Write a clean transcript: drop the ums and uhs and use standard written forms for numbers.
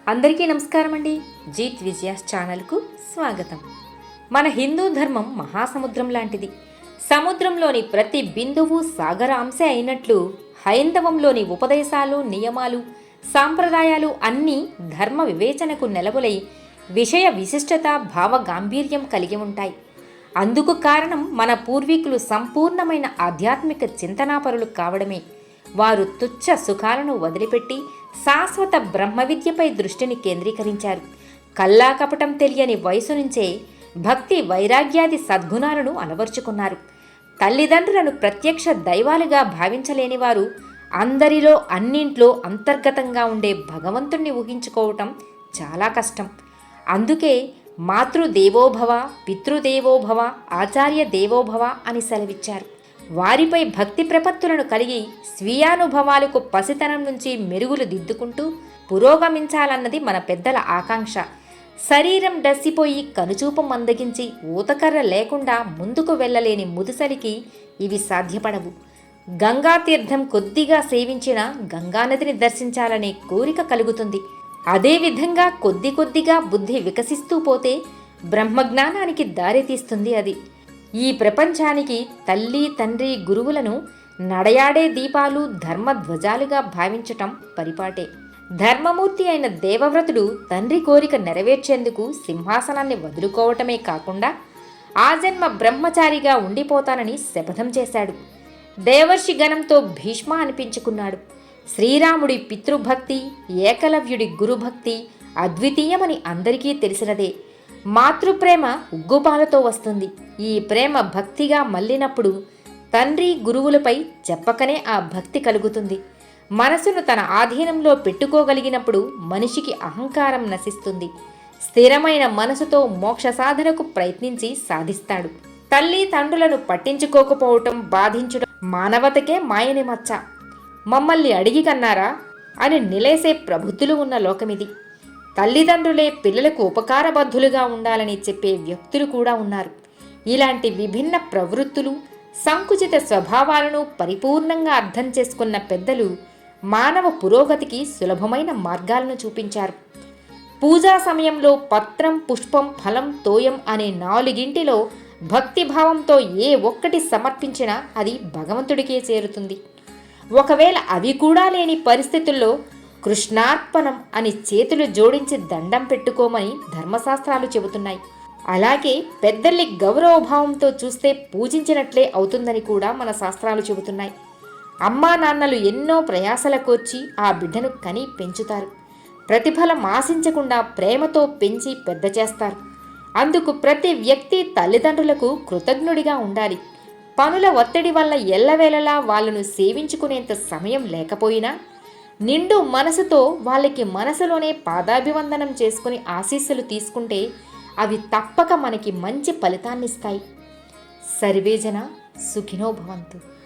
అందరికీ నమస్కారం అండి. జీత్ విజయాస్ ఛానల్కు స్వాగతం. మన హిందూ ధర్మం మహాసముద్రం లాంటిది. సముద్రంలోని ప్రతి బిందువు సాగర అంశే అయినట్లు హైందవంలోని ఉపదేశాలు, నియమాలు, సాంప్రదాయాలు అన్నీ ధర్మ వివేచనకు నెలవులై విషయ విశిష్టత, భావ గాంభీర్యం కలిగి ఉంటాయి. అందుకు కారణం మన పూర్వీకులు సంపూర్ణమైన ఆధ్యాత్మిక చింతనాపరులు కావడమే. వారు తుచ్చ సుఖాలను వదిలిపెట్టి శాశ్వత బ్రహ్మ విద్యపై దృష్టిని కేంద్రీకరించారు. కల్లా కపటం తెలియని వయసు నుంచే భక్తి, వైరాగ్యాది సద్గుణాలను అలవర్చుకున్నారు. తల్లిదండ్రులను ప్రత్యక్ష దైవాలుగా భావించలేని వారు అందరిలో, అన్నింట్లో అంతర్గతంగా ఉండే భగవంతుణ్ణి ఊహించుకోవటం చాలా కష్టం. అందుకే మాతృదేవోభవ, పితృదేవోభవ, ఆచార్య దేవోభవ అని సెలవిచ్చారు. వారిపై భక్తి ప్రపత్తులను కలిగి స్వీయానుభవాలకు పసితనం నుంచి మెరుగులు దిద్దుకుంటూ పురోగమించాలన్నది మన పెద్దల ఆకాంక్ష. శరీరం డస్సిపోయి కనుచూపు మందగించి ఊతకర్ర లేకుండా ముందుకు వెళ్ళలేని ముదుసలికి ఇవి సాధ్యపడవు. గంగాతీర్థం కొద్దిగా సేవించిన గంగానదిని దర్శించాలనే కోరిక కలుగుతుంది. అదేవిధంగా కొద్ది కొద్దిగా బుద్ధి వికసిస్తూ పోతే బ్రహ్మజ్ఞానానికి దారితీస్తుంది అది. ఈ ప్రపంచానికి తల్లి, తండ్రి, గురువులను నడయాడే దీపాలు, ధర్మధ్వజాలుగా భావించటం పరిపాటే. ధర్మమూర్తి అయిన దేవవ్రతుడు తండ్రి కోరిక నెరవేర్చేందుకు సింహాసనాన్ని వదులుకోవటమే కాకుండా ఆజన్మ బ్రహ్మచారిగా ఉండిపోతానని శపథం చేశాడు. దేవర్షి గణంతో భీష్మ అనిపించుకున్నాడు. శ్రీరాముడి పితృభక్తి, ఏకలవ్యుడి గురుభక్తి అద్వితీయమని అందరికీ తెలిసినదే. మాతృప్రేమ ఉగ్గుపాలతో వస్తుంది. ఈ ప్రేమ భక్తిగా మళ్ళినప్పుడు తండ్రి, గురువులపై చెప్పకనే ఆ భక్తి కలుగుతుంది. మనసును తన ఆధీనంలో పెట్టుకోగలిగినప్పుడు మనిషికి అహంకారం నశిస్తుంది. స్థిరమైన మనసుతో మోక్ష సాధనకు ప్రయత్నించి సాధిస్తాడు. తల్లి తండ్రులను పట్టించుకోకపోవటం, బాధించడం మానవతకే మాయని మచ్చ. మమ్మల్ని అడిగి కన్నారా అని నిలేసే ప్రబుద్ధులు ఉన్న లోకమిది. తల్లిదండ్రులే పిల్లలకు ఉపకారబద్ధులుగా ఉండాలని చెప్పే వ్యక్తులు కూడా ఉన్నారు. ఇలాంటి విభిన్న ప్రవృత్తులు, సంకుచిత స్వభావాలను పరిపూర్ణంగా అర్థం చేసుకున్న పెద్దలు మానవ పురోగతికి సులభమైన మార్గాలను చూపించారు. పూజా సమయంలో పత్రం, పుష్పం, ఫలం, తోయం అనే నాలుగింటిలో భక్తిభావంతో ఏ ఒక్కటి సమర్పించినా అది భగవంతుడికే చేరుతుంది. ఒకవేళ అవి కూడా లేని పరిస్థితుల్లో కృష్ణార్పణం అని చేతులు జోడించి దండం పెట్టుకోమని ధర్మశాస్త్రాలు చెబుతున్నాయి. అలాగే పెద్దల్ని గౌరవభావంతో చూస్తే పూజించినట్లే అవుతుందని కూడా మన శాస్త్రాలు చెబుతున్నాయి. అమ్మా నాన్నలు ఎన్నో ప్రయాసల కోర్చి ఆ బిడ్డను కని పెంచుతారు. ప్రతిఫలం ఆశించకుండా ప్రేమతో పెంచి పెద్ద చేస్తారు. అందుకు ప్రతి వ్యక్తి తల్లిదండ్రులకు కృతజ్ఞుడిగా ఉండాలి. పనుల ఒత్తిడి వల్ల ఎల్లవేళలా వాళ్ళను సేవించుకునేంత సమయం లేకపోయినా నిండు మనసుతో వాళ్ళకి మనసులోనే పాదాభివందనం చేసుకుని ఆశీస్సులు తీసుకుంటే అవి తప్పక మనకి మంచి ఫలితాన్నిస్తాయి. సర్వేజన సుఖినో భవంతు.